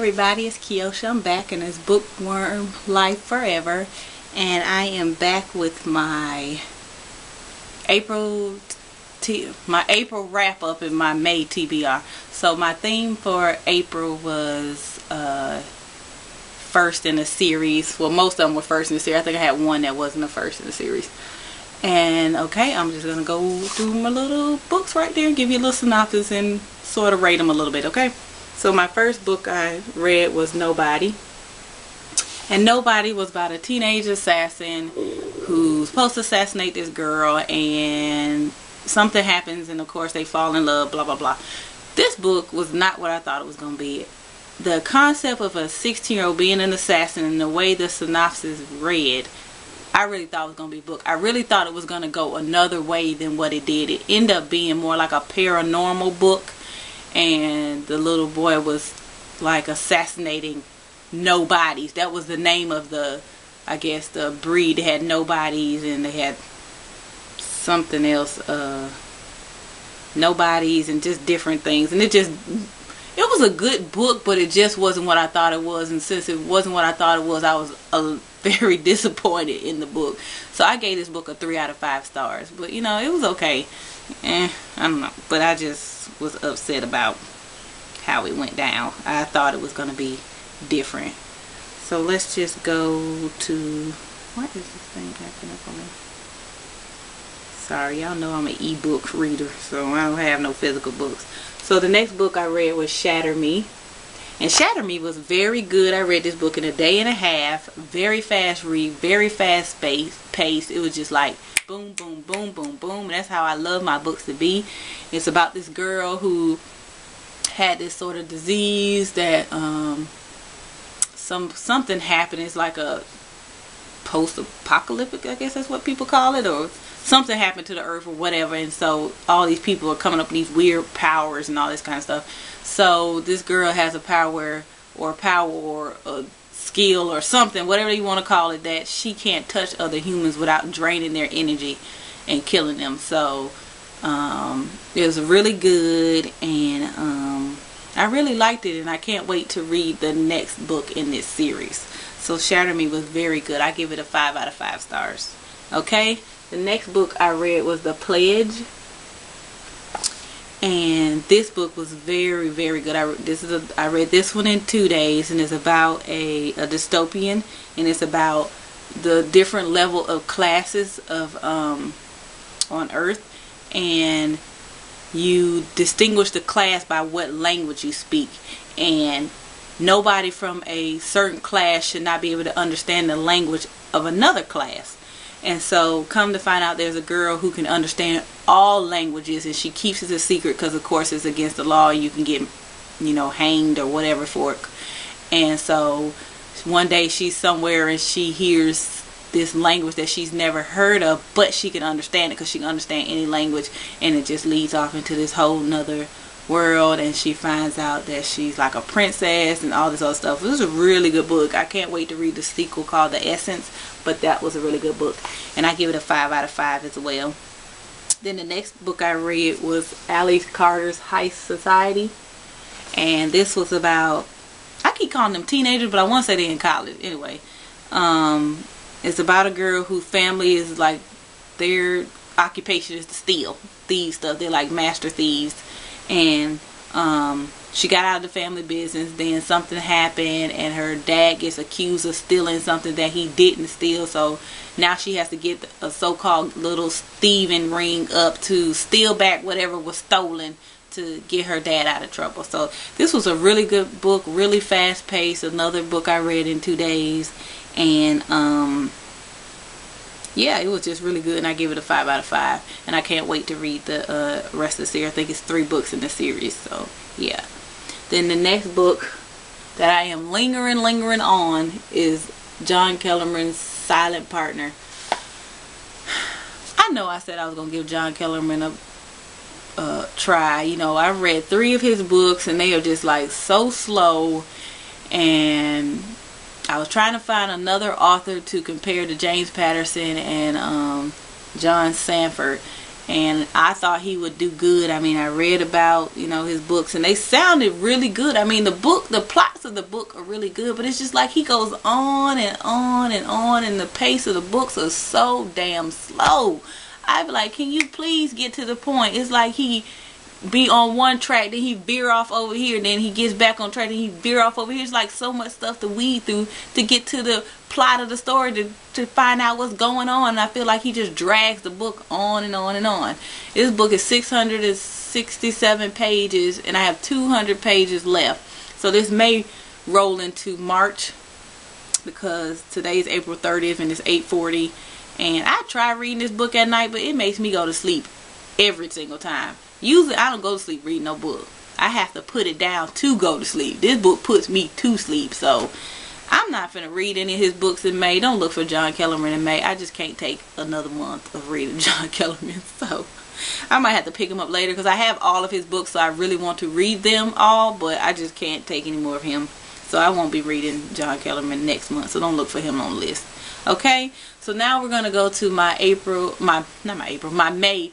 everybody, it's Kiosha. I'm back in this Bookworm Life Forever, and I am back with my April wrap-up and my May TBR. So my theme for April was first in the series. Well, most of them were first in the series. I think I had one that wasn't the first in the series. And okay, I'm just gonna go through my little books right there and give you a little synopsis and sort of rate them a little bit, okay? So my first book I read was Nobody. And Nobody was about a teenage assassin who's supposed to assassinate this girl, and something happens, and of course they fall in love, blah blah blah. This book was not what I thought it was going to be. The concept of a 16-year-old being an assassin and the way the synopsis read, I really thought it was going to be a book. I really thought it was going to go another way than what it did. It ended up being more like a paranormal book, and the little boy was like assassinating nobodies. That was the name of the, I guess, the breed. They had nobodies, and they had something else, nobodies, and just different things. And it was a good book, but it just wasn't what I thought it was. And since it wasn't what I thought it was, I was very disappointed in the book. So I gave this book a 3 out of 5 stars. But you know, it was okay. I don't know. But I just was upset about how it went down. I thought it was going to be different. So let's just go to, what is this thing acting up on me? Sorry, y'all know I'm an ebook reader, so I don't have no physical books. So the next book I read was Shatter Me. And Shatter Me was very good. I read this book in a day and a half. Very fast read, very fast pace. It was just like boom, boom, boom, boom, boom. And that's how I love my books to be. It's about this girl who had this sort of disease that something happened. It's like a post-apocalyptic, I guess that's what people call it, or something happened to the earth or whatever, and so all these people are coming up with these weird powers and all this kind of stuff. So this girl has a power or a skill or something, whatever you want to call it, that she can't touch other humans without draining their energy and killing them. So it was really good, and I really liked it, and I can't wait to read the next book in this series. So Shatter Me was very good. I give it a 5 out of 5 stars. Okay, the next book I read was The Pledge, and this book was very, very good. I read this one in 2 days, and it's about a dystopian, and it's about the different level of classes of on Earth, and you distinguish the class by what language you speak, and nobody from a certain class should not be able to understand the language of another class. And so come to find out, there's a girl who can understand all languages, and she keeps it a secret because of course it's against the law, and you can get, you know, hanged or whatever for it. And so one day she's somewhere and she hears this language that she's never heard of, but she can understand it because she can understand any language, and it just leads off into this whole nother world, and she finds out that she's like a princess and all this other stuff. It was a really good book. I can't wait to read the sequel called The Essence, but that was a really good book, and I give it a 5 out of 5 as well. Then the next book I read was Alice Carter's Heist Society, and this was about, I keep calling them teenagers, but I want to say they're in college anyway. It's about a girl whose family is like, their occupation is to steal, thieves stuff. They're like master thieves. And she got out of the family business. Then something happened, and her dad gets accused of stealing something that he didn't steal. So now she has to get a so-called little thieving ring up to steal back whatever was stolen to get her dad out of trouble. So this was a really good book, really fast paced. Another book I read in 2 days, and yeah, it was just really good, and I give it a 5 out of 5, and I can't wait to read the rest of the series. I think it's 3 books in the series, so yeah. Then the next book that I am lingering on is John Kellerman's Silent Partner. I know I said I was going to give John Kellerman a try. You know, I read 3 of his books, and they are just like so slow, and I was trying to find another author to compare to James Patterson and John Sanford, and I thought he would do good. I mean, I read about, you know, his books, and they sounded really good. I mean, the plots of the book are really good, but it's just like he goes on and on and on, and the pace of the books are so damn slow. I'd be like, can you please get to the point? It's like he be on one track, then he veer off over here, and then he gets back on track, and he veer off over here. It's like so much stuff to weed through to get to the plot of the story, to find out what's going on. And I feel like he just drags the book on and on and on. This book is 667 pages, and I have 200 pages left. So this may roll into March, because today's April 30th and it's 8:40, and I try reading this book at night, but it makes me go to sleep every single time. Usually I don't go to sleep reading no book. I have to put it down to go to sleep. This book puts me to sleep. So I'm not finna read any of his books in May. Don't look for John Kellerman in May. I just can't take another month of reading John Kellerman. So I might have to pick him up later, because I have all of his books, so I really want to read them all, but I just can't take any more of him. So I won't be reading John Kellerman next month. So don't look for him on the list. Okay? So now we're gonna go to my May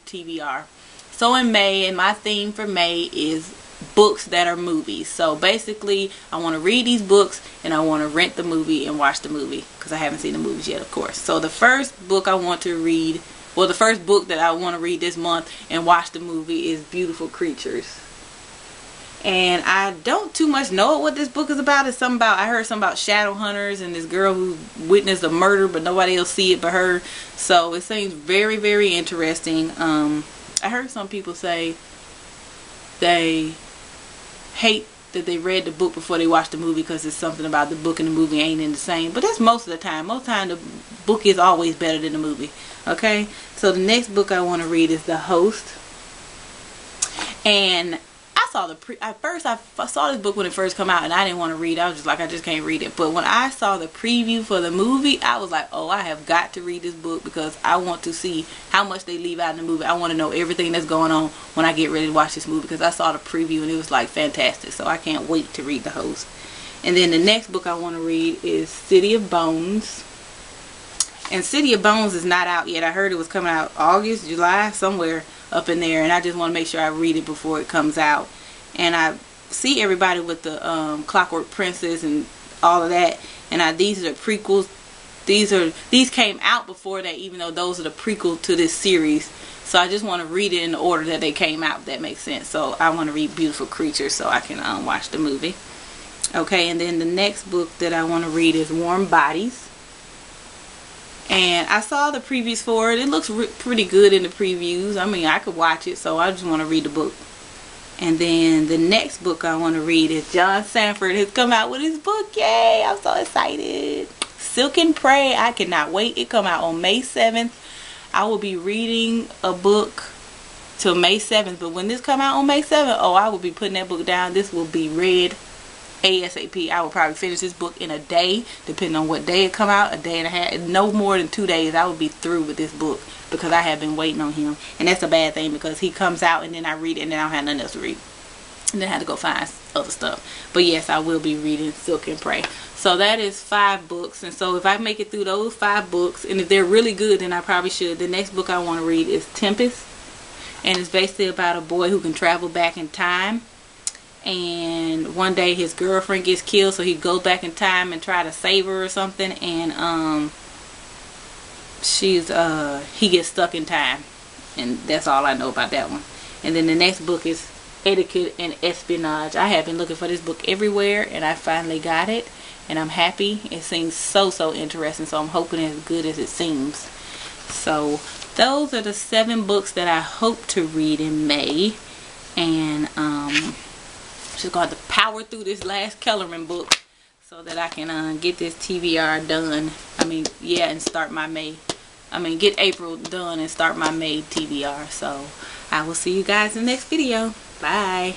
TBR. So in May, and my theme for May is books that are movies. So basically, I want to read these books, and I want to rent the movie and watch the movie, because I haven't seen the movies yet, of course. So the first book I want to read, well, the first book that I want to read this month and watch the movie is Beautiful Creatures. And I don't too much know what this book is about. It's something about, I heard something about shadow hunters and this girl who witnessed a murder, but nobody else see it but her. So it seems very, very interesting. I heard some people say they hate that they read the book before they watched the movie, because it's something about the book and the movie ain't in the same. But that's most of the time. Most of the time the book is always better than the movie. Okay? So the next book I want to read is The Host. And I saw I saw this book when it first came out, and I didn't want to read it. I was just like, I just can't read it. But when I saw the preview for the movie, I was like, oh, I have got to read this book, because I want to see how much they leave out in the movie. I want to know everything that's going on when I get ready to watch this movie, because I saw the preview and it was like fantastic. So I can't wait to read The Host. And then the next book I want to read is City of Bones. And City of Bones is not out yet. I heard it was coming out August, July, somewhere up in there, and I just want to make sure I read it before it comes out. And I see everybody with the Clockwork Princess and all of that, and these are the prequels. These came out before that, even though those are the prequel to this series. So I just want to read it in the order that they came out, if that makes sense. So I want to read Beautiful Creatures so I can watch the movie. Okay, and then the next book that I want to read is Warm Bodies. And I saw the previews for it. It looks pretty good in the previews. I mean, I could watch it, so I just want to read the book. And then the next book I want to read is John Sanford has come out with his book. Yay! I'm so excited. Silk and Prey. I cannot wait. It come out on May 7th. I will be reading a book till May 7th. But when this come out on May 7th, oh, I will be putting that book down. This will be read ASAP. I will probably finish this book in a day, depending on what day it come out. A day and a half. No more than 2 days. I will be through with this book, because I have been waiting on him. And that's a bad thing, because he comes out and then I read it and then I don't have nothing else to read. And then I have to go find other stuff. But yes, I will be reading Silk and Prey. So that is 5 books. And so if I make it through those 5 books, and if they're really good, then I probably should. The next book I want to read is Tempest. And it's basically about a boy who can travel back in time. And one day his girlfriend gets killed, so he goes back in time and try to save her or something. And he gets stuck in time, and that's all I know about that one. And then the next book is Etiquette and Espionage. I have been looking for this book everywhere, and I finally got it, and I'm happy. It seems so interesting, so I'm hoping it's as good as it seems. So those are the 7 books that I hope to read in May. And just going to power through this last Kellerman book so that I can get this TBR done. And start my May. Get April done and start my May TBR. So I will see you guys in the next video. Bye.